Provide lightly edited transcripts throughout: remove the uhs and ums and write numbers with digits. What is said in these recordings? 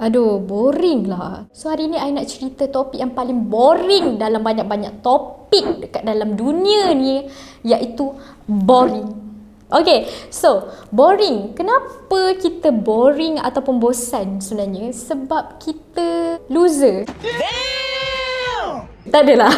Aduh, boring lah. So hari ni I nak cerita topik yang paling boring dalam banyak-banyak topik dekat dalam dunia ni, iaitu boring. Okay, so boring. Kenapa kita boring ataupun bosan sebenarnya? Sebab kita loser. Tak adalah.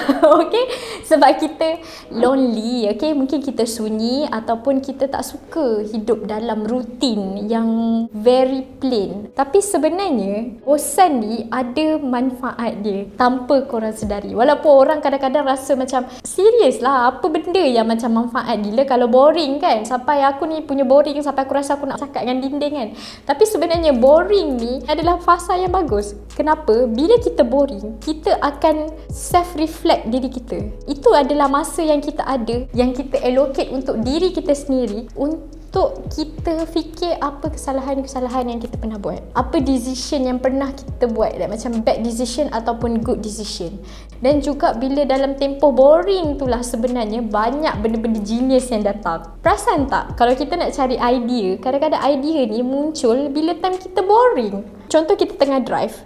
Okay, sebab kita lonely. Okay, mungkin kita sunyi ataupun kita tak suka hidup dalam rutin yang very plain. Tapi sebenarnya bosan ni ada manfaat dia tanpa korang sedari. Walaupun orang kadang-kadang rasa macam serius lah, apa benda yang macam manfaat gila kalau boring kan, sampai aku ni punya boring sampai aku rasa aku nak cakap dengan dinding kan. Tapi sebenarnya boring ni adalah fasa yang bagus. Kenapa? Bila kita boring, kita akan self-reflect diri kita. Itu adalah masa yang kita ada, yang kita allocate untuk diri kita sendiri, untuk kita fikir apa kesalahan-kesalahan yang kita pernah buat, apa decision yang pernah kita buat, macam bad decision ataupun good decision. Dan juga bila dalam tempoh boring itulah sebenarnya banyak benda-benda genius yang datang. Perasan tak, kalau kita nak cari idea, kadang-kadang idea ni muncul bila time kita boring. Contoh kita tengah drive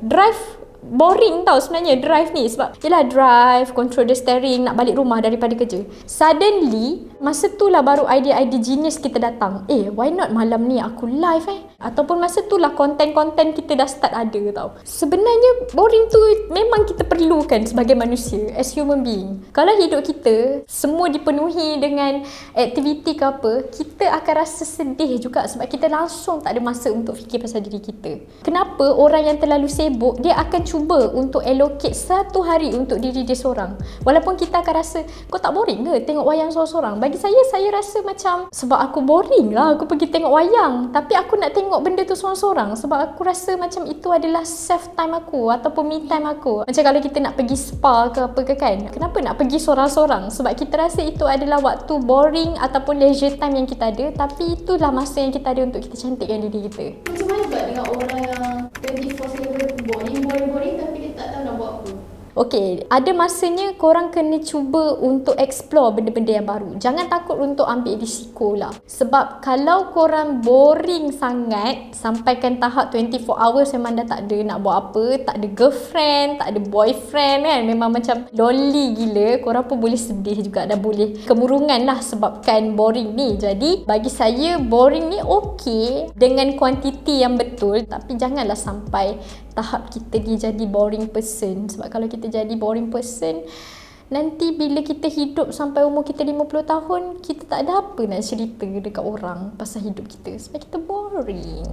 boring tau sebenarnya drive ni, sebab yelah drive, control the steering, nak balik rumah daripada kerja. Suddenly masa tu lah baru idea-idea genius kita datang. Why not malam ni aku live ataupun masa tu lah konten-konten kita dah start ada tau. Sebenarnya boring tu memang kita perlukan sebagai manusia, as human being. Kalau hidup kita semua dipenuhi dengan aktiviti ke apa, kita akan rasa sedih juga sebab kita langsung tak ada masa untuk fikir pasal diri kita. Kenapa orang yang terlalu sibuk, dia akan cuba untuk allocate satu hari untuk diri dia seorang. Walaupun kita akan rasa, kau tak boring ke tengok wayang seorang-seorang? Bagi saya rasa macam, sebab aku boring lah aku pergi tengok wayang, tapi aku nak tengok benda tu seorang-seorang sebab aku rasa macam itu adalah self time aku ataupun me time aku. Macam kalau kita nak pergi spa ke apa ke kan, kenapa nak pergi seorang-seorang? Sebab kita rasa itu adalah waktu boring ataupun leisure time yang kita ada, tapi itulah masa yang kita ada untuk kita cantikkan diri kita. Macam mana pula dengan orang yang 24/7 boring tapi dia tak tahu nak buat apa? Okay, ada masanya korang kena cuba untuk explore benda-benda yang baru. Jangan takut untuk ambil risiko lah. Sebab kalau korang boring sangat, sampaikan tahap 24 hours memang dah tak ada nak buat apa, tak ada girlfriend, tak ada boyfriend kan, memang macam lonely gila, korang pun boleh sedih juga, dah boleh kemurungan lah sebabkan boring ni. Jadi bagi saya boring ni okay dengan kuantiti yang betul, tapi janganlah sampai tahap kita ni jadi boring person. Sebab kalau kita jadi boring person, nanti bila kita hidup sampai umur kita 50 tahun, kita tak ada apa nak cerita dekat orang pasal hidup kita sebab kita boring.